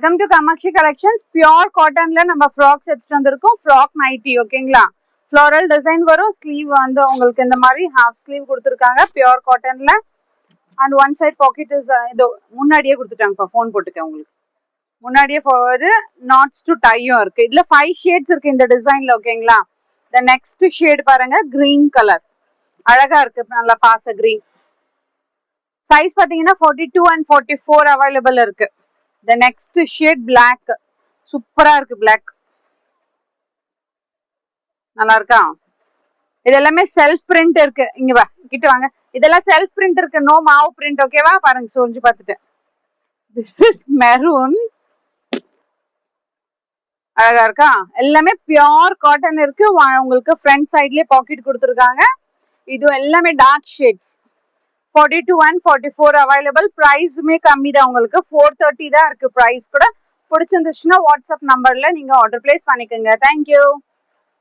Welcome to Kamakshi Collections. Pure cotton la நம்ம frocks எடுத்துட்டு வந்திருக்கோம். Frock nighty ஓகேங்களா. Floral design வரும். Sleeve வந்து உங்களுக்கு இந்த மாதிரி half sleeve கொடுத்திருக்காங்க. Pure cotton ல and one side pocket is இது முன்னாடியே கொடுத்துட்டாங்க. ஃபோன் போட்டுக்க உங்களுக்கு. முன்னாடியே forward knots to tie-ம் இருக்கு. இதுல 5 shades இருக்கு இந்த டிசைன்ல ஓகேங்களா. The next shade பாருங்க green color. அழகா இருக்கு நல்லா பாச green. Size பாத்தீங்கன்னா 42 and 44 available இருக்கு. The next shade black. சூப்பரா இருக்கு black. நல்லா இருக்கா? இதெல்லாமே செல்ஃப் பிரிண்ட் இருக்கு. இங்க வா கிட்ட வாங்க. இதெல்லாம் செல்ஃப் பிரிண்ட் இருக்கு. நோ மாவு பிரிண்ட் ஓகேவா? பாருங்க சொஞ்சு பார்த்துட்டு. This is maroon. அழகா இருக்கா? எல்லாமே பியூர் காட்டன் இருக்கு. உங்களுக்கு ஃப்ரண்ட் சைடுலயே பாக்கெட் கொடுத்திருக்காங்க. இது எல்லாமே டார்க் ஷேட்ஸ். 42 and 44 available. பிரைஸ்மே கம்மி தான் உங்களுக்கு. 430 தான் இருக்கு பிரைஸ் கூட. பிடிச்சிருந்துச்சுன்னா வாட்ஸ்அப் நம்பர்ல நீங்க ஆர்டர் பிளேஸ் பண்ணிக்கோங்க. தேங்க்யூ.